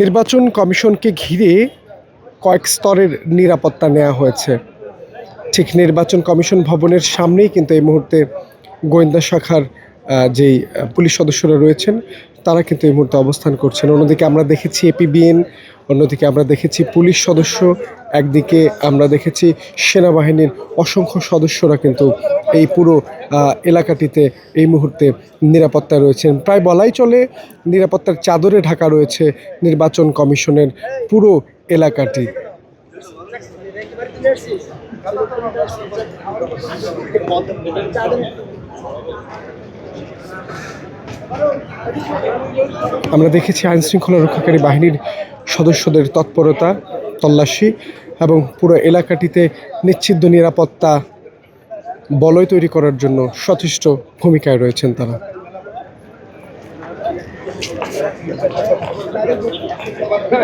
নির্বাচন কমিশনকে ঘিরে কয়েক স্তরের নিরাপত্তা নেওয়া হয়েছে। ঠিক নির্বাচন কমিশন ভবনের সামনেই কিন্তু এই মুহূর্তে গোয়েন্দা শাখার যেই পুলিশ সদস্যরা রয়েছেন তারা কিন্তু এই মুহূর্তে অবস্থান করছেন। অন্যদিকে আমরা দেখেছি এপিবিএন, অন্যদিকে আমরা দেখেছি পুলিশ সদস্য, একদিকে আমরা দেখেছি সেনাবাহিনীর অসংখ্য সদস্যরা কিন্তু এই পুরো এলাকাটিতে এই মুহূর্তে নিরাপত্তায় রয়েছেন। প্রায় বলাই চলে নিরাপত্তার চাদরে ঢাকা রয়েছে নির্বাচন কমিশনের পুরো এলাকাটি। আমরা দেখেছি আইনশৃঙ্খলা রক্ষাকারী বাহিনীর সদস্যদের তৎপরতা, তল্লাশি এবং পুরো এলাকাটিতে নিশ্চিদ্র নিরাপত্তা বলয় তৈরি করার জন্য সচেষ্ট ভূমিকায় রয়েছেন তারা।